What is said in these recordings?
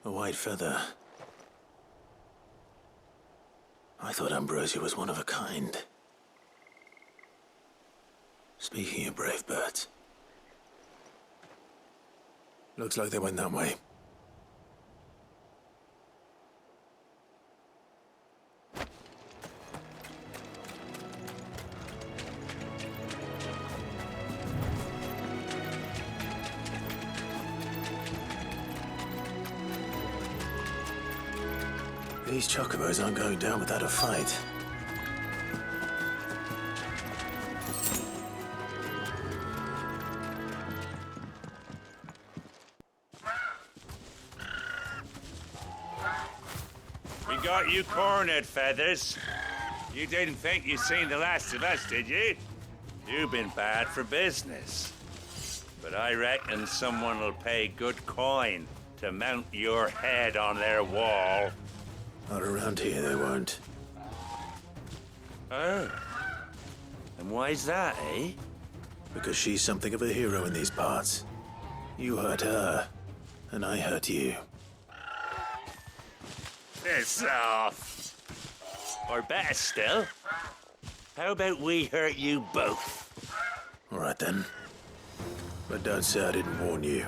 A white feather. I thought Ambrosia was one of a kind. Speaking of brave birds. Looks like they went that way. These chocobos aren't going down without a fight. We got you cornered, Feathers. You didn't think you'd seen the last of us, did you? You've been bad for business. But I reckon someone will pay good coin to mount your head on their wall. Not around here, they won't. Oh. And why's that, eh? Because she's something of a hero in these parts. You hurt her, and I hurt you. Piss off. Or better still, how about we hurt you both? All right then. But don't say I didn't warn you.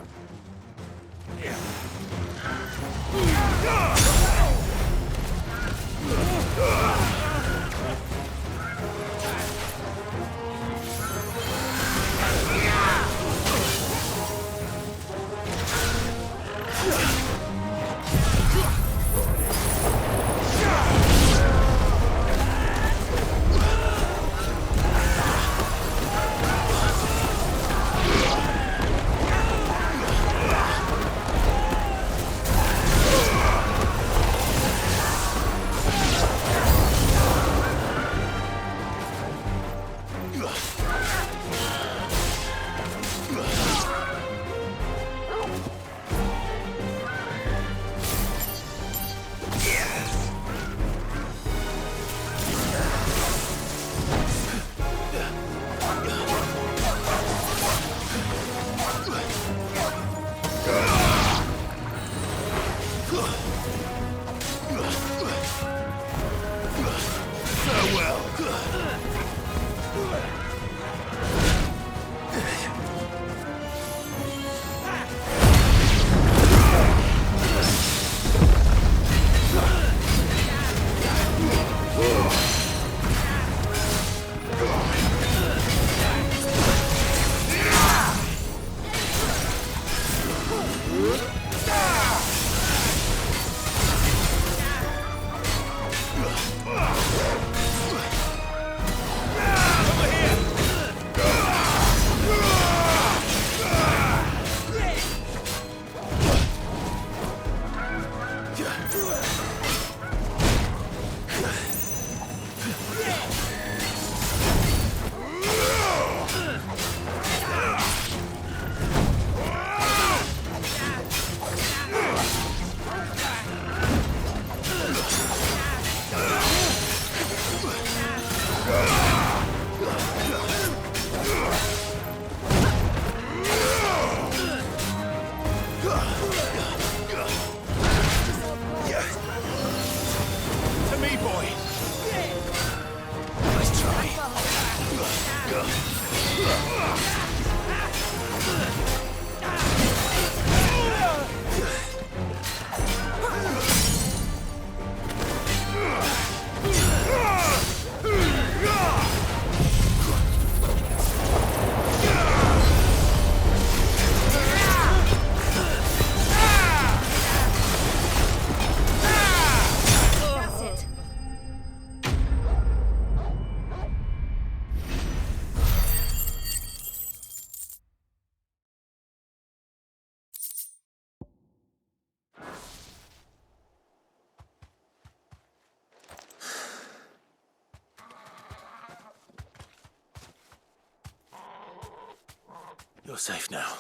You're safe now.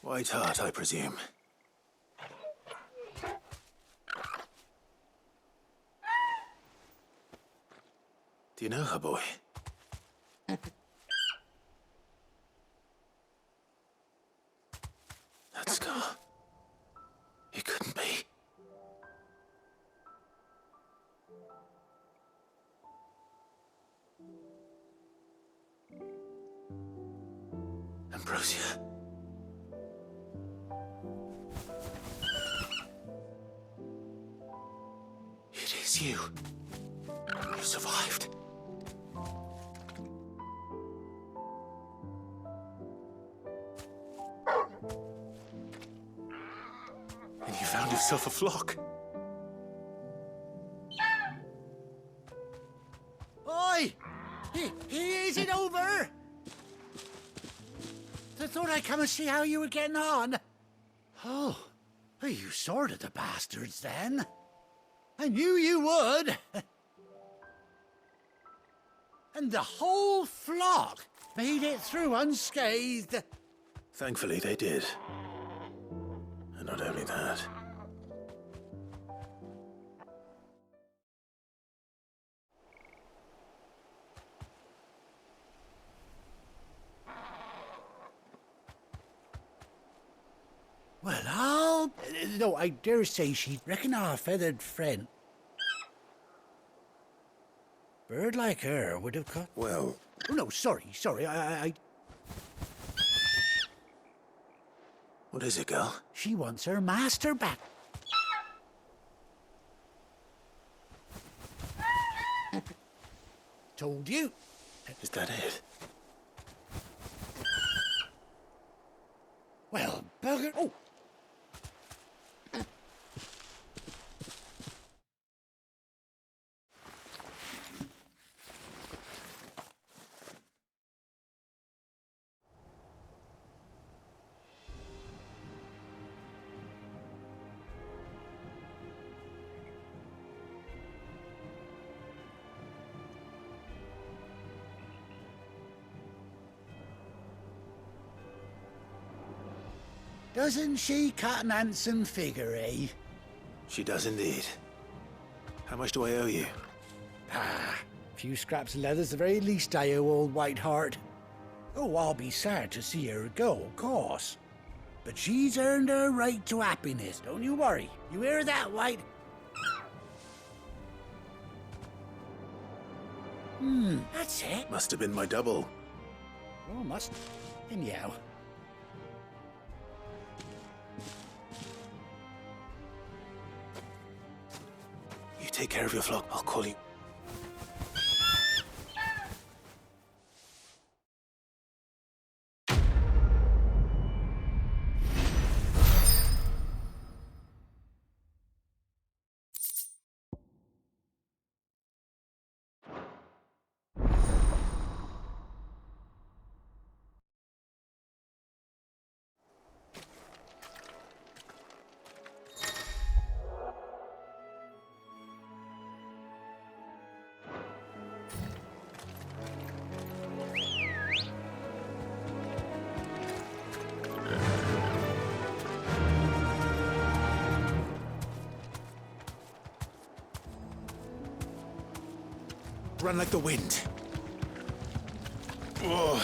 White Heart, I presume. Do you know her, boy? That scar. It couldn't be. Ambrosia. It is you. You survived. And you found yourself a flock. Oi! Is it over? I thought I'd come and see how you were getting on. Oh, you sorted the bastards then. I knew you would. And the whole flock made it through unscathed. Thankfully, they did. And not only that. Well, no, I dare say she'd reckon our feathered friend. Bird like her would have cut. Well, Oh, no, sorry, I... what is it, girl? She wants her master back. Told you. Is that it? Well, bugger. Oh! Doesn't she cut an handsome figure, eh? She does indeed. How much do I owe you? A few scraps of leather's the very least I owe old Whiteheart. Oh, I'll be sad to see her go, of course. But she's earned her right to happiness, don't you worry. You hear that, White? That's it. Must have been my double. Oh, must. Anyhow. You take care of your flock, I'll call you. Run like the wind. Oh.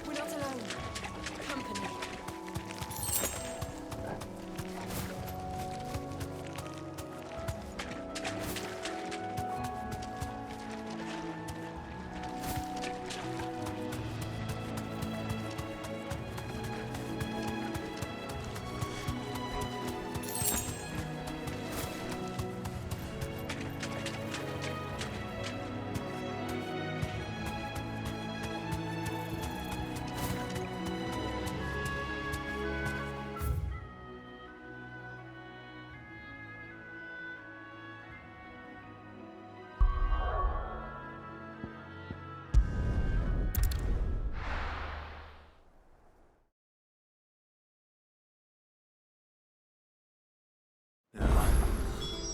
We're not alone. Company.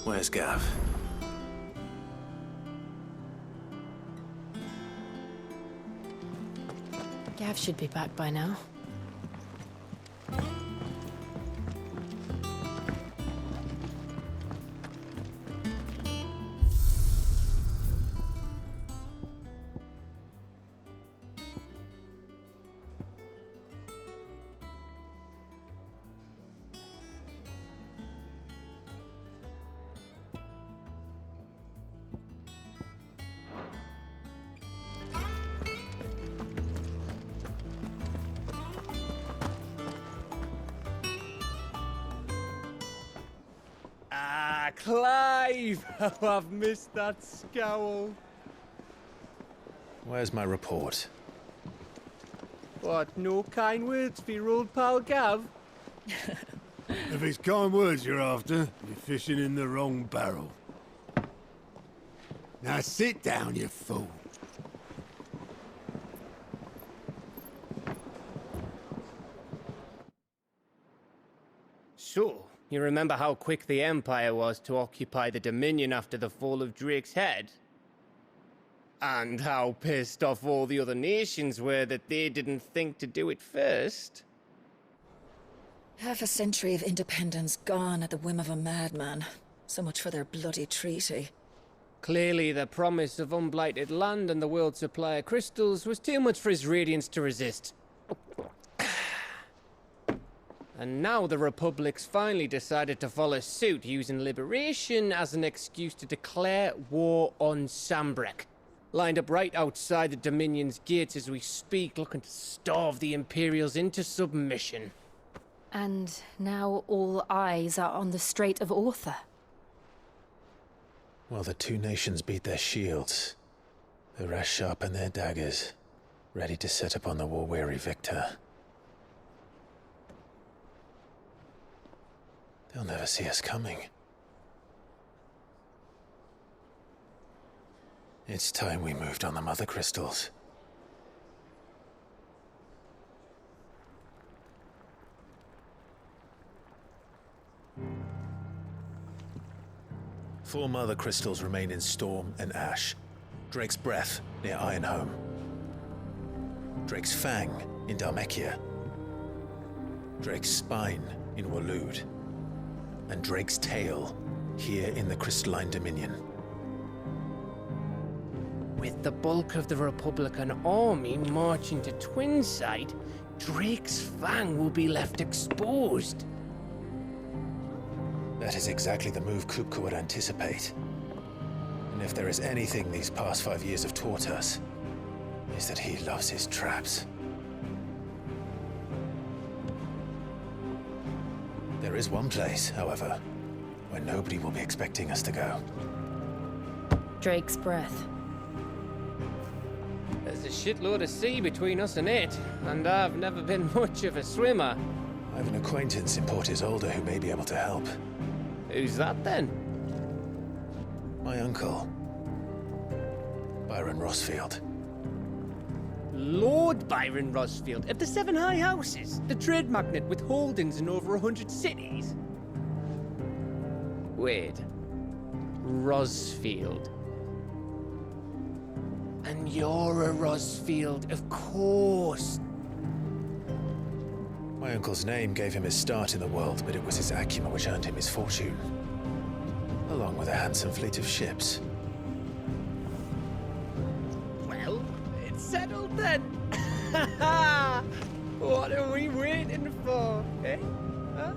Where's Gav? Gav should be back by now. Ah, Clive! Oh, I've missed that scowl. Where's my report? What, no kind words for your old pal Gav? If it's kind words you're after, you're fishing in the wrong barrel. Now sit down, you fool. So, you remember how quick the Empire was to occupy the Dominion after the fall of Drake's head? And how pissed off all the other nations were that they didn't think to do it first? Half a century of independence gone at the whim of a madman. So much for their bloody treaty. Clearly, the promise of unblighted land and the world's supply of crystals was too much for his radiance to resist. And now the Republic's finally decided to follow suit, using liberation as an excuse to declare war on Sambrek. Lined up right outside the Dominion's gates as we speak, looking to starve the Imperials into submission. And now all eyes are on the Strait of Author. Well, the two nations beat their shields. The rest sharpen their daggers, ready to set upon the war-weary victor. They'll never see us coming. It's time we moved on the mother crystals. Four mother crystals remain in Storm and Ash. Drake's Breath near Ironhome. Drake's Fang in Dhalmekia. Drake's Spine in Waloed. And Drake's Tail here in the Crystalline Dominion. With the bulk of the Republican army marching to Twinside, Drake's Fang will be left exposed. That is exactly the move Kupka would anticipate. And if there is anything these past 5 years have taught us, is that he loves his traps. There is one place, however, where nobody will be expecting us to go. Drake's Breath. There's a shitload of sea between us and it, and I've never been much of a swimmer. I have an acquaintance in Port Isolde who may be able to help. Who's that then? My uncle, Byron Rossfield. Lord Byron Rossfield of the Seven High Houses, the trade magnate with holdings in over 100 cities. Wait, Rossfield. And you're a Rossfield, of course. My uncle's name gave him his start in the world, but it was his acumen which earned him his fortune. Along with a handsome fleet of ships. Well, it's settled then. What are we waiting for, eh? Huh?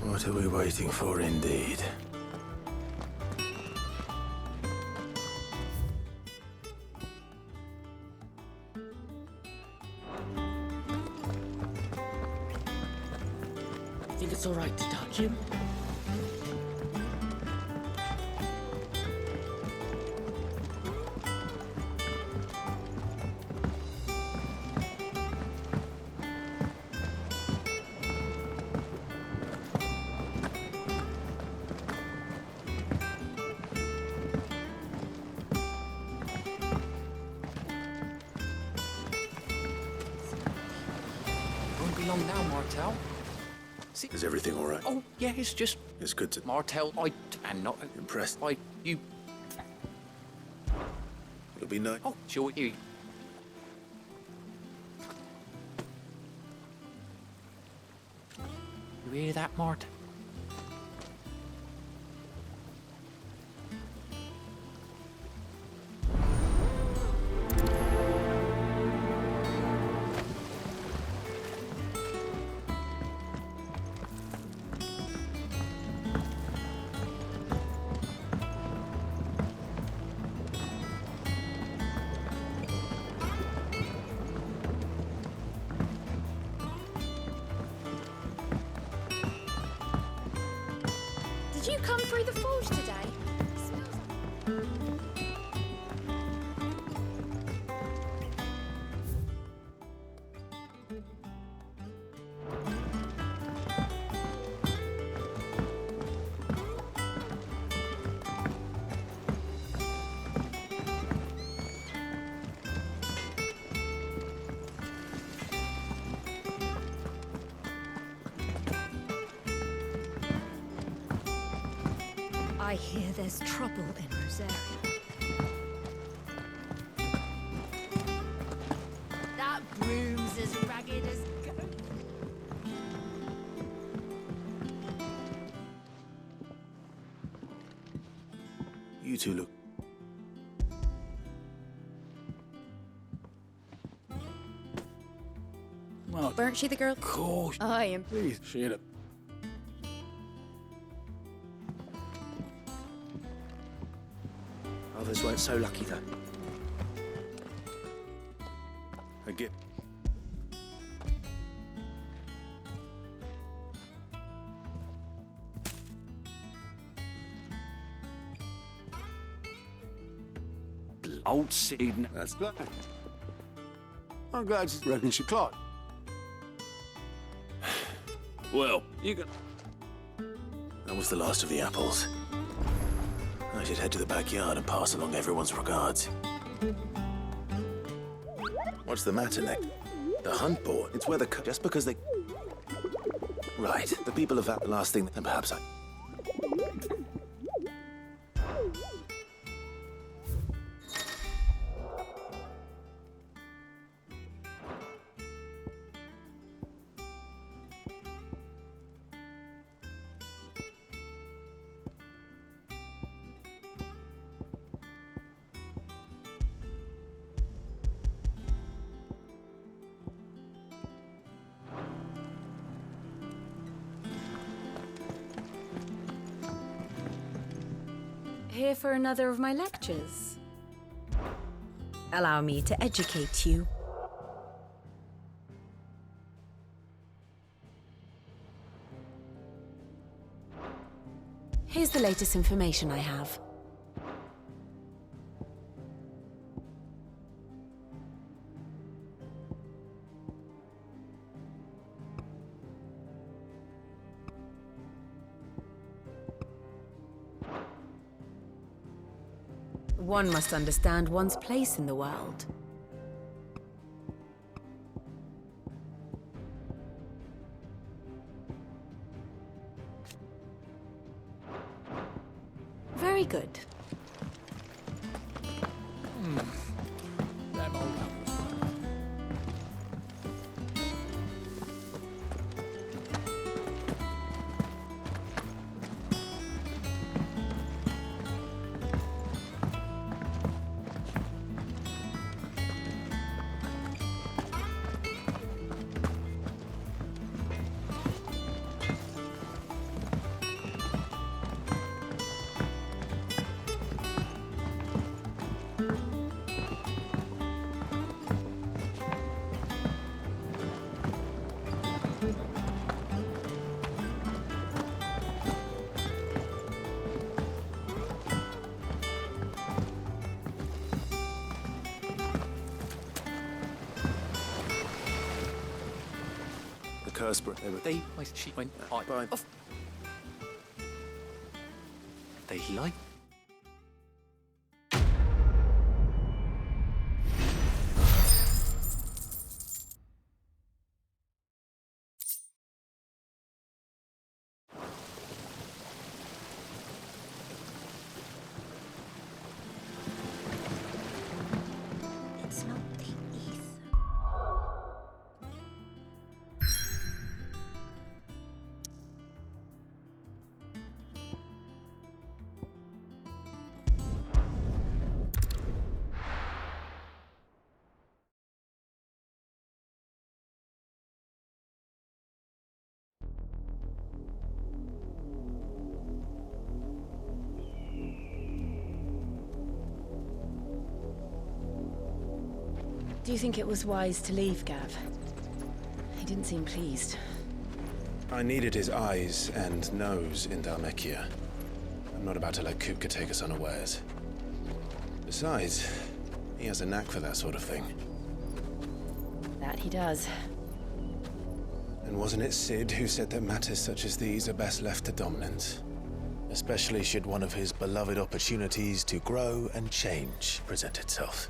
What are we waiting for, indeed? It's all right to touch him. Won't be long now, Martel. Is everything all right? Oh, yeah, it's just It's good to Martel. I'm not impressed. you. It'll be nice. Oh, sure you. You hear that, Mart? Did you come through the forge today? I hear there's trouble in Rosaria. That broom's as ragged as goat. You two look. Well, Weren't she the girl? course. I am. Please, shut up. Others weren't so lucky, though. I get. Old Sid. That's glad. I'm glad you reckon she clocked. Well, you can. That was the last of the apples. I should head to the backyard and pass along everyone's regards. What's the matter, Nick? The hunt board. It's where the just because they. Right. The people of that the last thing. Then perhaps I. Here for another of my lectures. Allow me to educate you. Here's the latest information I have. One must understand one's place in the world. Very good. Them old apples. Cursborough. They, she went, Bye. They like. It's not the ether. Do you think it was wise to leave, Gav? He didn't seem pleased. I needed his eyes and nose in Dhalmekia. I'm not about to let Kupka take us unawares. Besides, he has a knack for that sort of thing. That he does. And wasn't it Sid who said that matters such as these are best left to dominance? Especially should one of his beloved opportunities to grow and change present itself.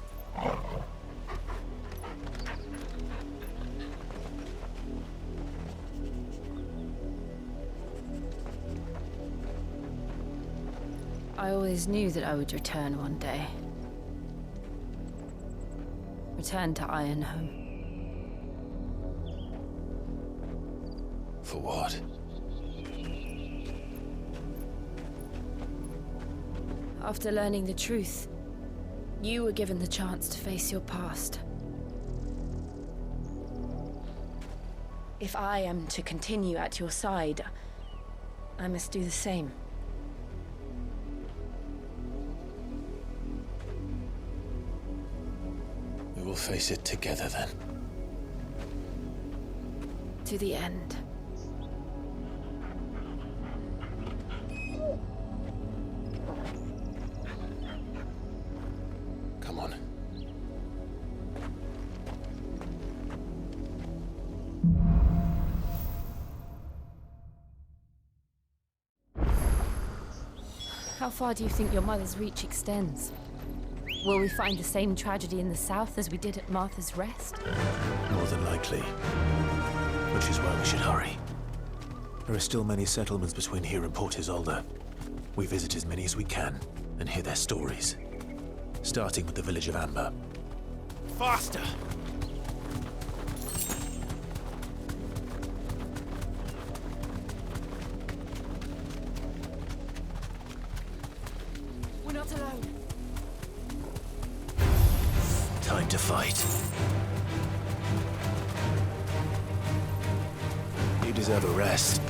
I always knew that I would return one day. Return to Ironhome. For what? After learning the truth, you were given the chance to face your past. If I am to continue at your side, I must do the same. We will face it together then. To the end. Come on. How far do you think your mother's reach extends? Will we find the same tragedy in the south as we did at Martha's Rest? More than likely. Which is why we should hurry. There are still many settlements between here and Port Isolde. We visit as many as we can and hear their stories. Starting with the village of Amber. Faster! We're not alone. Time to fight. You deserve a rest.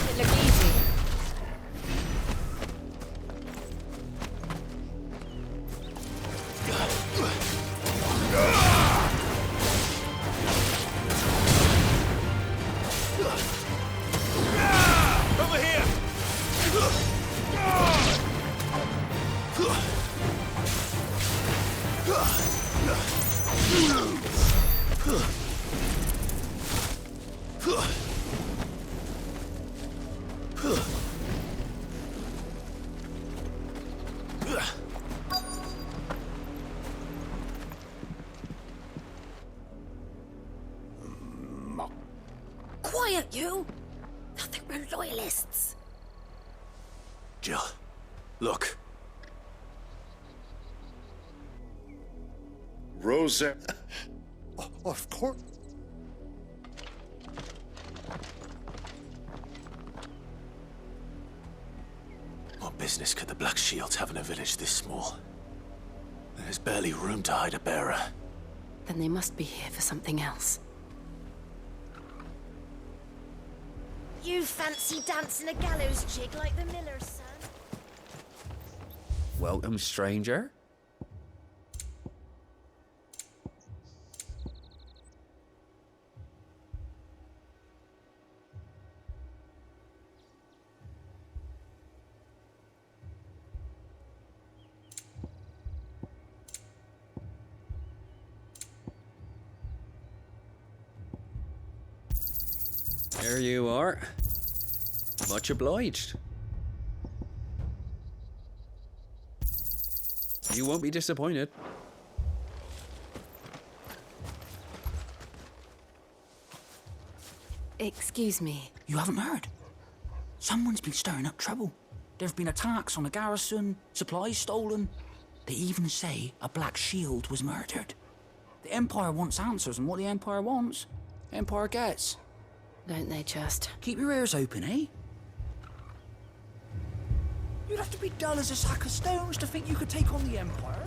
It look easy. Over here! Quiet, you! I think we're loyalists. Jill, look. Rosa. Of course. What business could the Black Shields have in a village this small? There's barely room to hide a bearer. Then they must be here for something else. You fancy dancing a gallows jig like the miller's son? Welcome, stranger. There you are. Much obliged. You won't be disappointed. Excuse me. You haven't heard? Someone's been stirring up trouble. There have been attacks on the garrison, supplies stolen. They even say a Black Shield was murdered. The Empire wants answers, and what the Empire wants, the Empire gets. Don't they just? Keep your ears open, eh? You'd have to be dull as a sack of stones to think you could take on the Empire.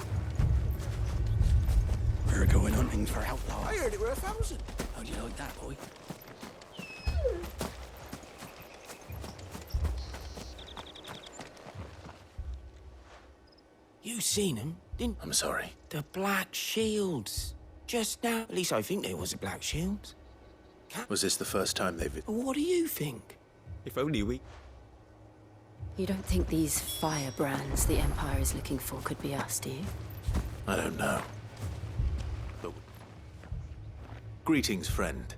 We're going hunting for outlaws. I heard it were 1,000. How'd you like that, boy? You seen them, didn't I'm sorry. The Black Shields. Just now. At least I think they was the Black Shields. Was this the first time they've... What do you think? If only we... You don't think these firebrands the Empire is looking for could be us, do you? I don't know. But... Greetings, friend.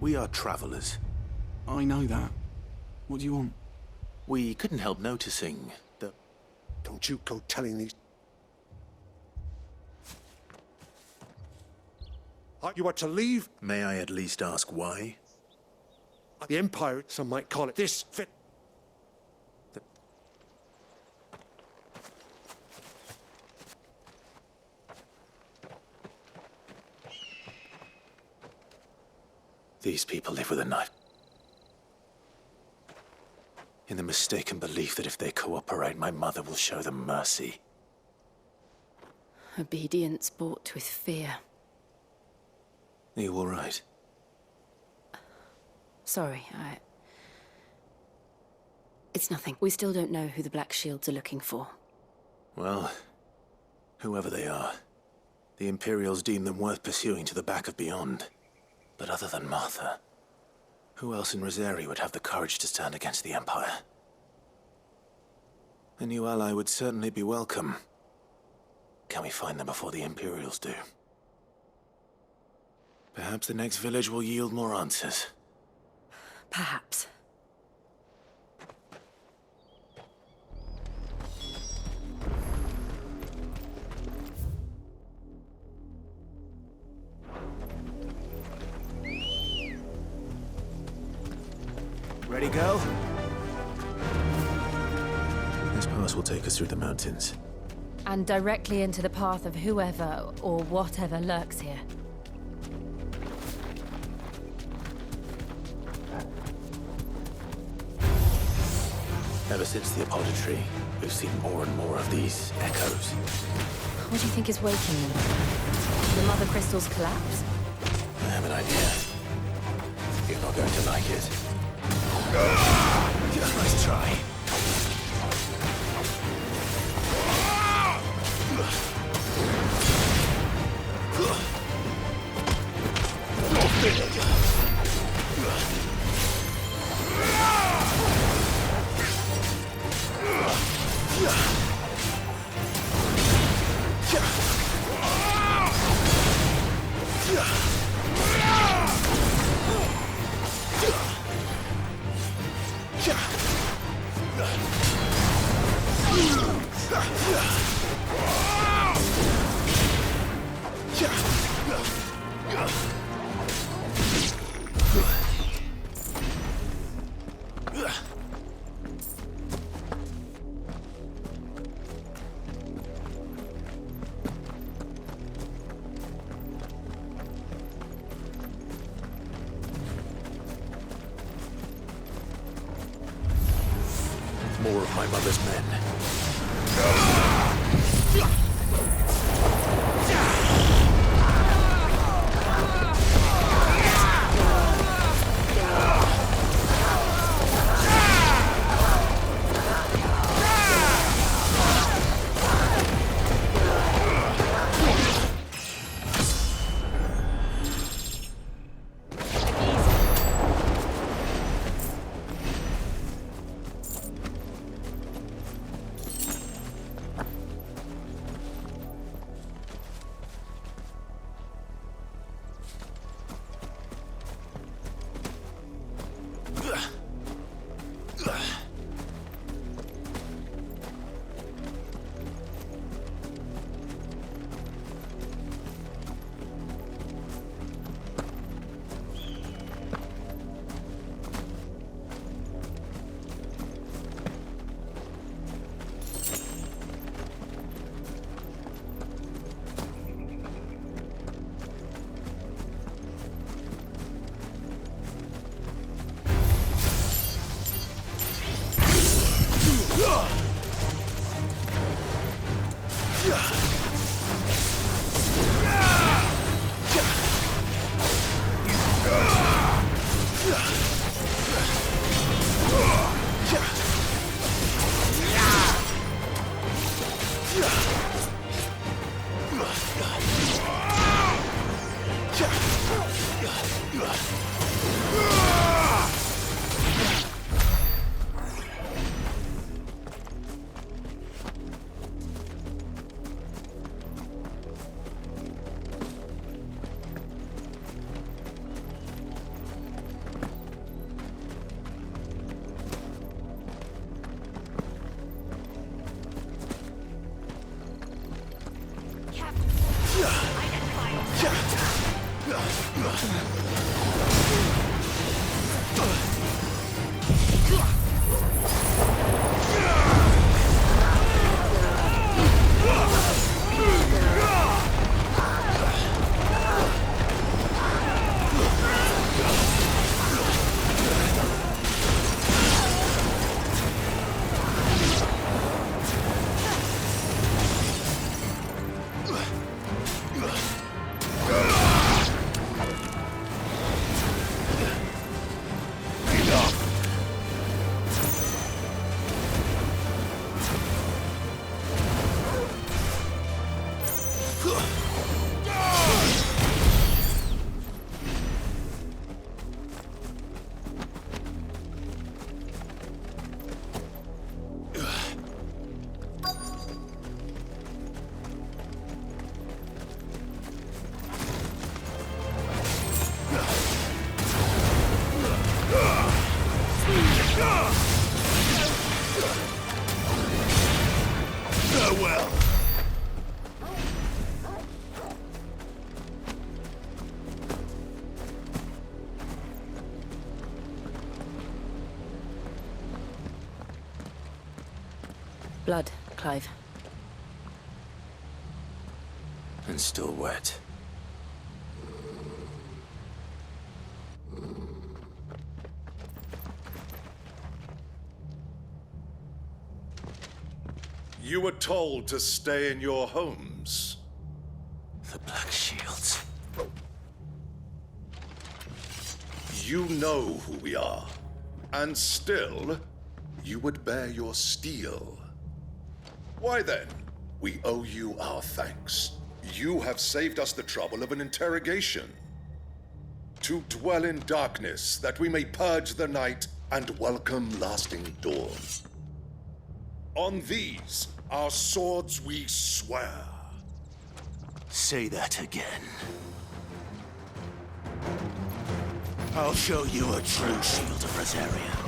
We are travelers. I know that. What do you want? We couldn't help noticing that... Don't you go telling these... You are to leave? May I at least ask why? The Empire, some might call it. This fit... These people live with a knife. In the mistaken belief that if they cooperate, my mother will show them mercy. Obedience bought with fear. Are you all right? Sorry, It's nothing. We still don't know who the Black Shields are looking for. Well, whoever they are, the Imperials deem them worth pursuing to the back of beyond. But other than Martha, who else in Rosari would have the courage to stand against the Empire? A new ally would certainly be welcome. Can we find them before the Imperials do? Perhaps the next village will yield more answers. Perhaps. Ready, go? This pass will take us through the mountains. And directly into the path of whoever or whatever lurks here. Ever since the apodatory, we've seen more and more of these echoes. What do you think is waking them? The Mother Crystal's collapse? I have an idea. You're not going to like it. Nice try. More of my mother's men. Farewell. Blood, Clive. And still wet. You were told to stay in your homes. The Black Shields. You know who we are. And still, you would bear your steel. Why then, we owe you our thanks. You have saved us the trouble of an interrogation. To dwell in darkness, that we may purge the night and welcome lasting dawn. On these, our swords we swear. Say that again. I'll show you a true shield of Rosaria.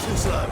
Too slow.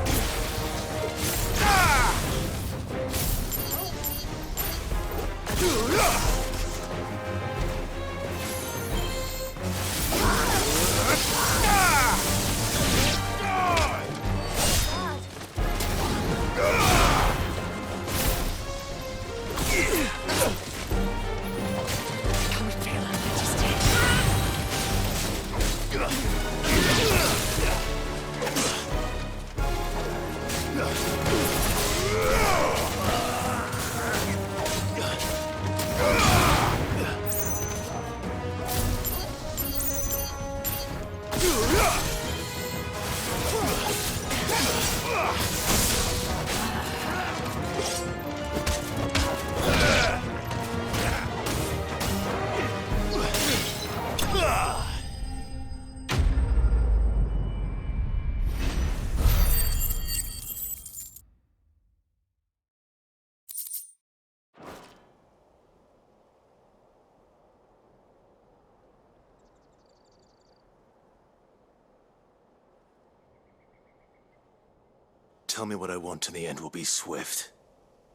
Tell me what I want and the end will be swift.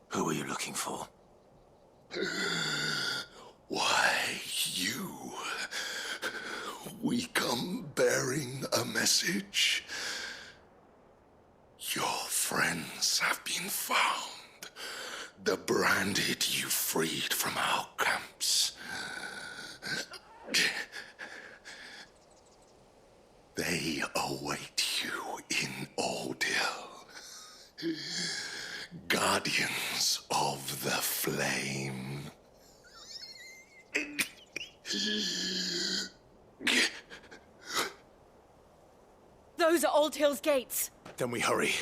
Who are you looking for? Why, you. We come bearing a message. friends have been found. The branded you freed from our camps. They await you in Ordil. Guardians of the Flame. Those are Old Hill's gates. Then we hurry.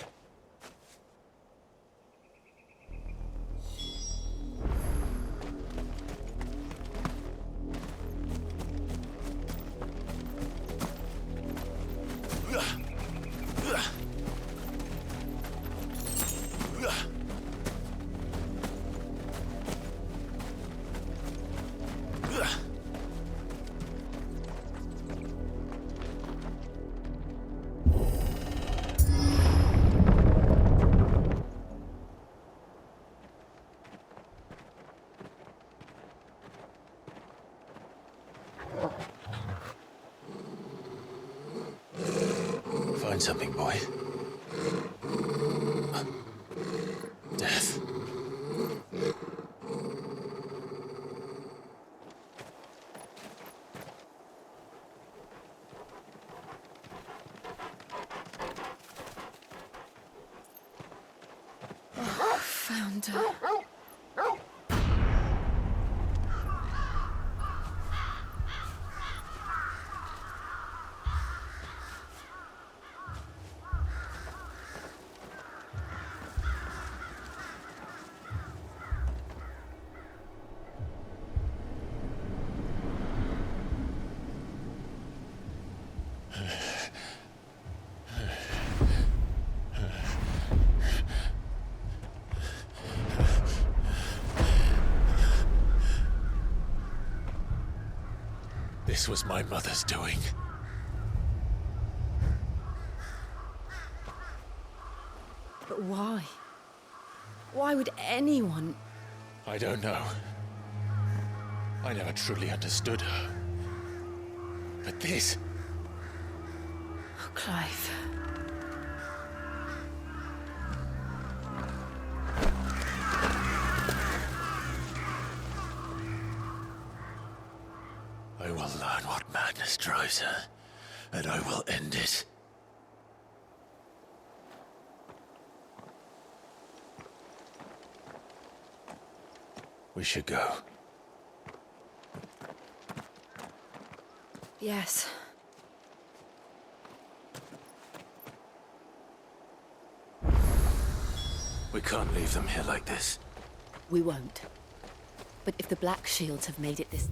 Find something, boy. Death. Found her. This was my mother's doing. But why? Why would anyone... I don't know. I never truly understood her. But this... Oh, Clive. I will learn what madness drives her, and I will end it. We should go. Yes. We can't leave them here like this. We won't. But if the Black Shields have made it this...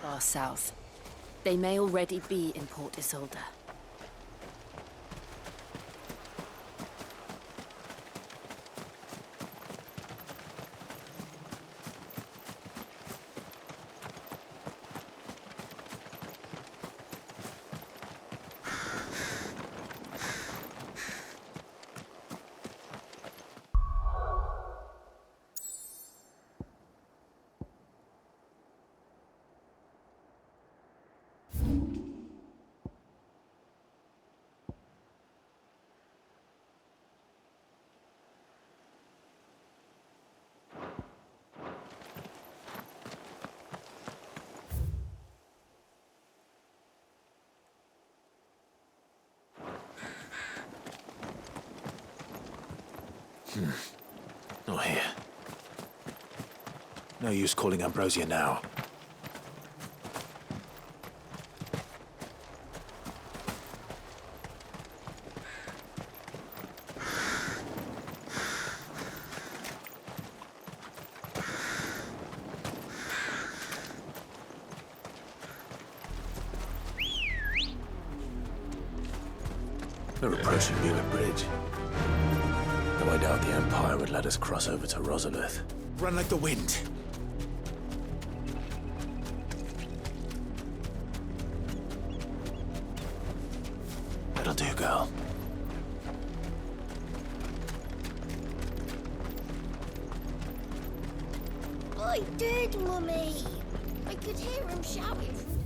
far south, they may already be in Port Isolde. Not here. No use calling Ambrosia now. We're approaching Mueller Bridge. Though I doubt the Empire would let us cross over to Rosalith. Run like the wind. That'll do, girl. I did, Mummy. I could hear him shouting from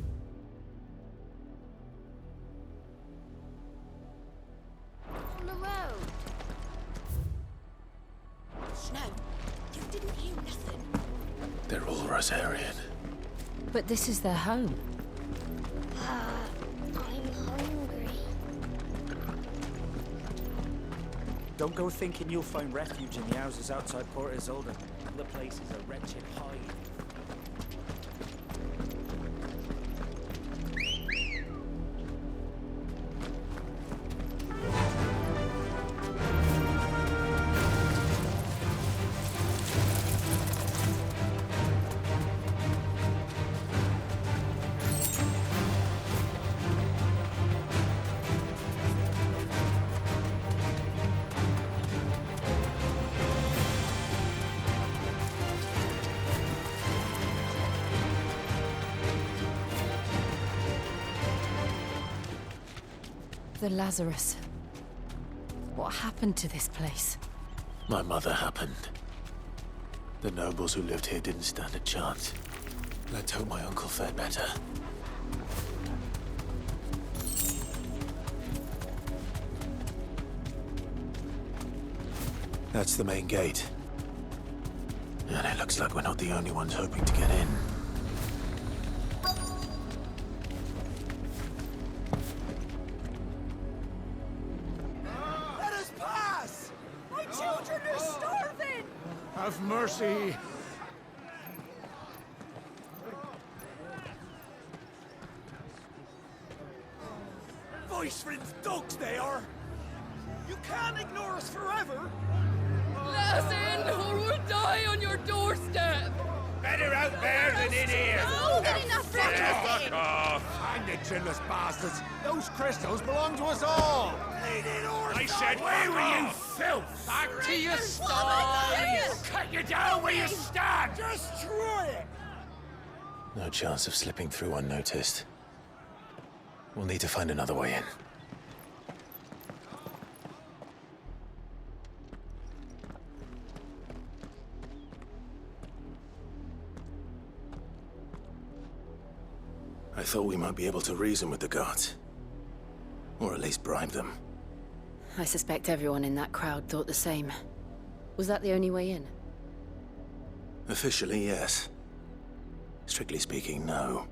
on the road. Snow, you didn't hear nothing. They're all Rosarian. But this is their home. I'm hungry. Don't go thinking you'll find refuge in the houses outside Port Isolde. The place is a wretched hide. The Lazarus. What happened to this place? My mother happened. The nobles who lived here didn't stand a chance. Let's hope my uncle fared better. That's the main gate. And it looks like we're not the only ones hoping to get in. Let us pass! My children are starving! Have mercy! Voice friends dogs they are! You can't ignore us forever! Let us in, or we'll die on your doorstep! Better out there than in here! No, good enough for Fuck off! Hang the chinless bastards! Those crystals belong to us all! I said, where were you, filth? Back to your sties! Cut you down where you stand! Destroy it! No chance of slipping through unnoticed. We'll need to find another way in. I thought we might be able to reason with the guards. Or at least bribe them. I suspect everyone in that crowd thought the same. Was that the only way in? Officially, yes. Strictly speaking, no.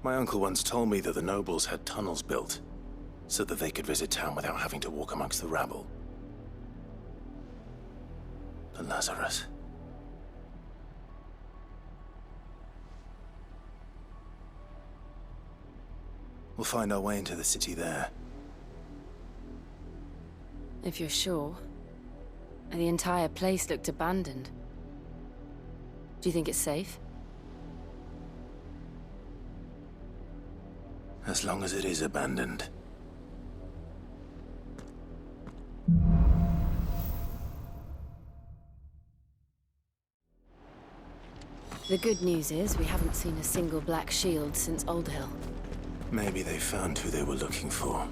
My uncle once told me that the nobles had tunnels built, so that they could visit town without having to walk amongst the rabble. The Lazarus. We'll find our way into the city there. If you're sure. The entire place looked abandoned. Do you think it's safe? As long as it is abandoned. The good news is we haven't seen a single black shield since Old Hill. Maybe they found who they were looking for.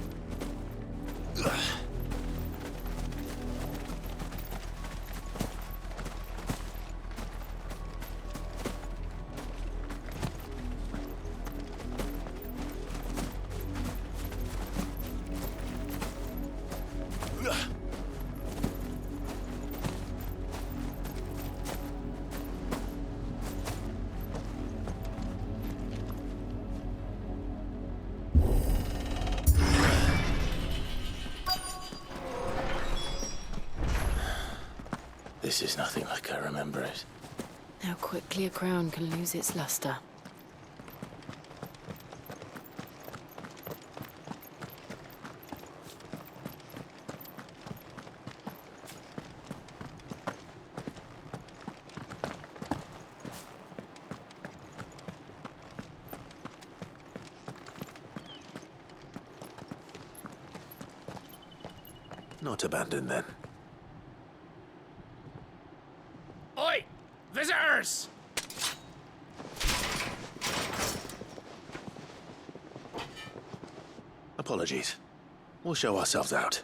This is nothing like I remember it. How quickly a crown can lose its luster. Not abandoned then. Oi! Visitors! Apologies. We'll show ourselves out.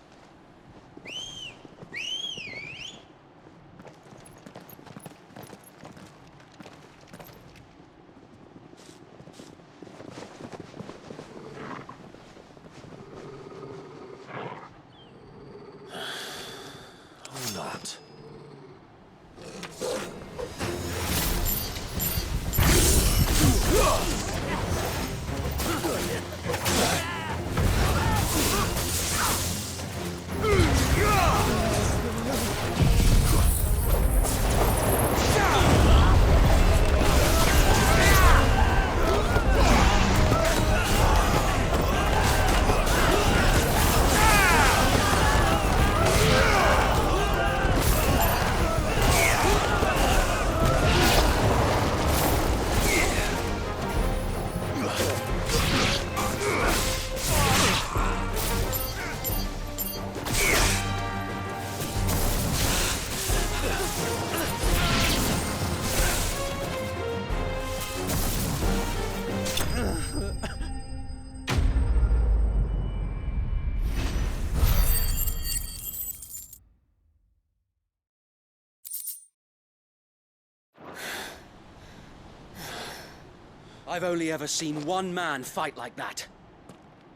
I've only ever seen one man fight like that.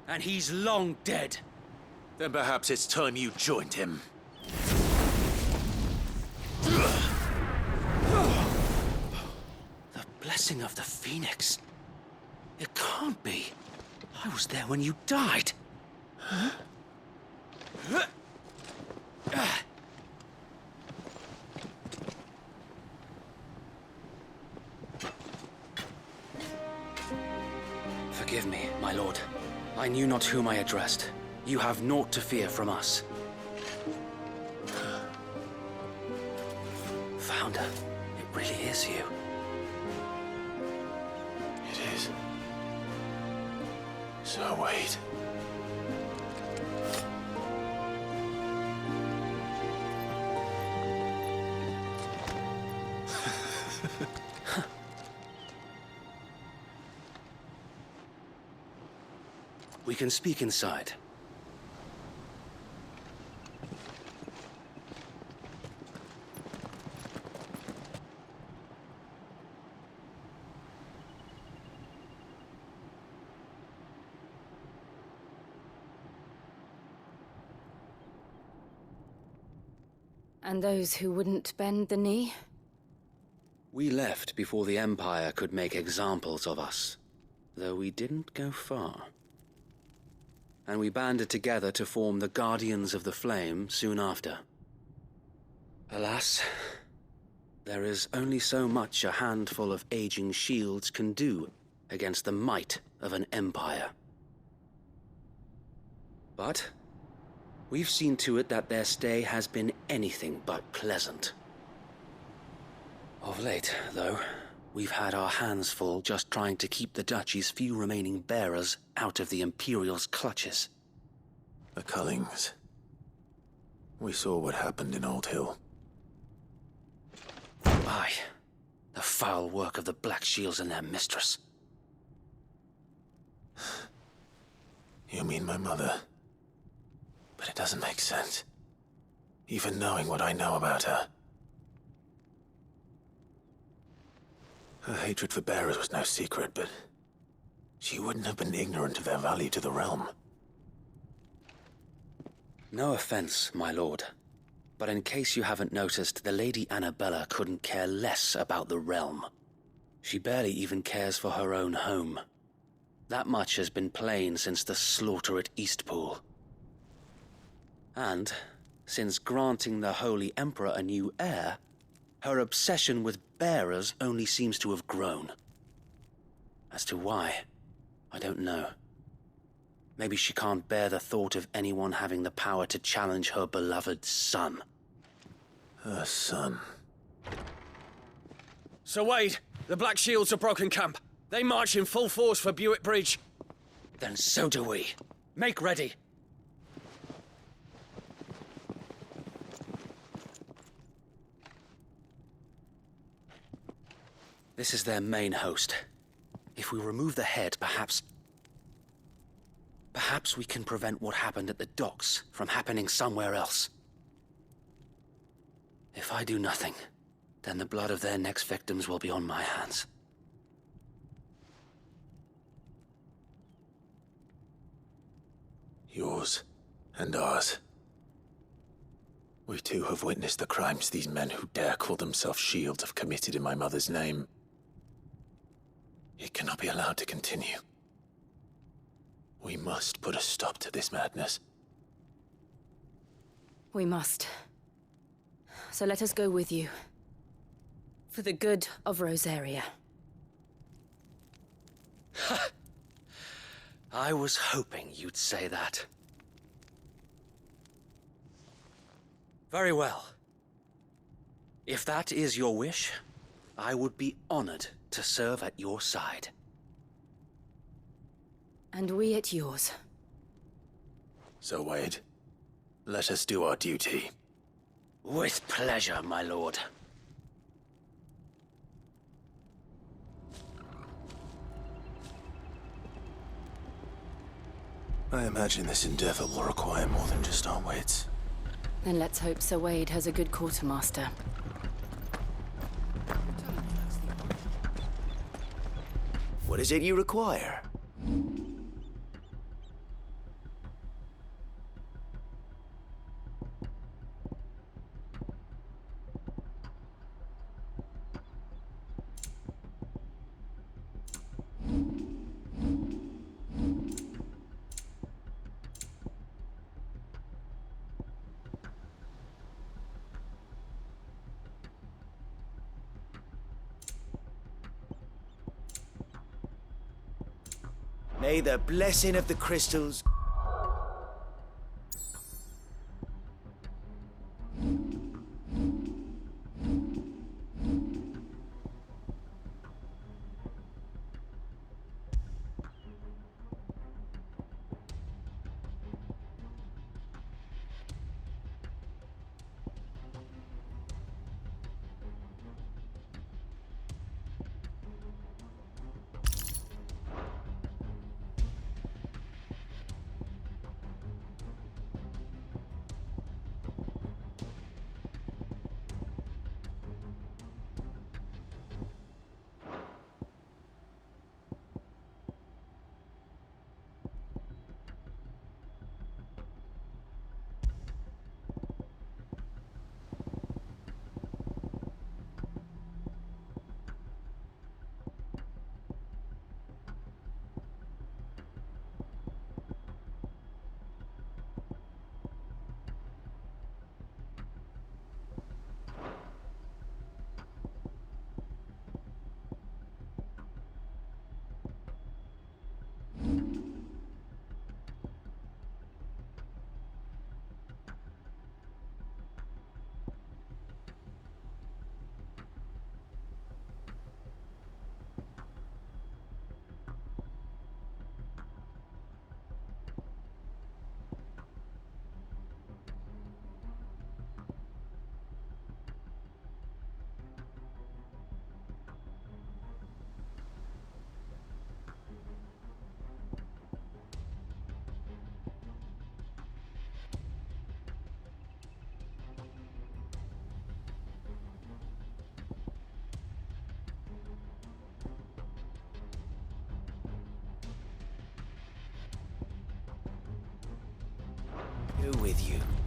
And he's long dead. Then perhaps it's time you joined him. The blessing of the Phoenix. It can't be. I was there when you died. Huh? Forgive me, my lord. I knew not whom I addressed. You have naught to fear from us. Founder, it really is you. It is. So wait. We can speak inside. And those who wouldn't bend the knee? We left before the Empire could make examples of us, though we didn't go far. And we banded together to form the Guardians of the Flame soon after. Alas, there is only so much a handful of aging shields can do against the might of an empire. But we've seen to it that their stay has been anything but pleasant. Of late, though, we've had our hands full just trying to keep the Duchy's few remaining bearers out of the Imperial's clutches. The Cullings. We saw what happened in Old Hill. Aye, the foul work of the Black Shields and their mistress. You mean my mother? But it doesn't make sense. Even knowing what I know about her. Her hatred for bearers was no secret, but she wouldn't have been ignorant of their value to the realm. No offense, my lord, but in case you haven't noticed, the Lady Annabella couldn't care less about the realm. She barely even cares for her own home. That much has been plain since the slaughter at Eastpool. And, since granting the Holy Emperor a new heir, her obsession with bearers only seems to have grown. As to why, I don't know. Maybe she can't bear the thought of anyone having the power to challenge her beloved son. Her son? Sir Wade, the Black Shields have broken camp. They march in full force for Buick Bridge. Then so do we. Make ready. This is their main host. If we remove the head, perhaps we can prevent what happened at the docks from happening somewhere else. If I do nothing, then the blood of their next victims will be on my hands. Yours and ours. We too have witnessed the crimes these men who dare call themselves shields have committed in my mother's name. It cannot be allowed to continue. We must put a stop to this madness. We must. So let us go with you. For the good of Rosaria. I was hoping you'd say that. Very well. If that is your wish, I would be honored to serve at your side. And we at yours. So, Wade, let us do our duty. With pleasure, my lord. I imagine this endeavor will require more than just our wits. Then let's hope Sir Wade has a good quartermaster. What is it you require? May the blessing of the crystals... Go with you.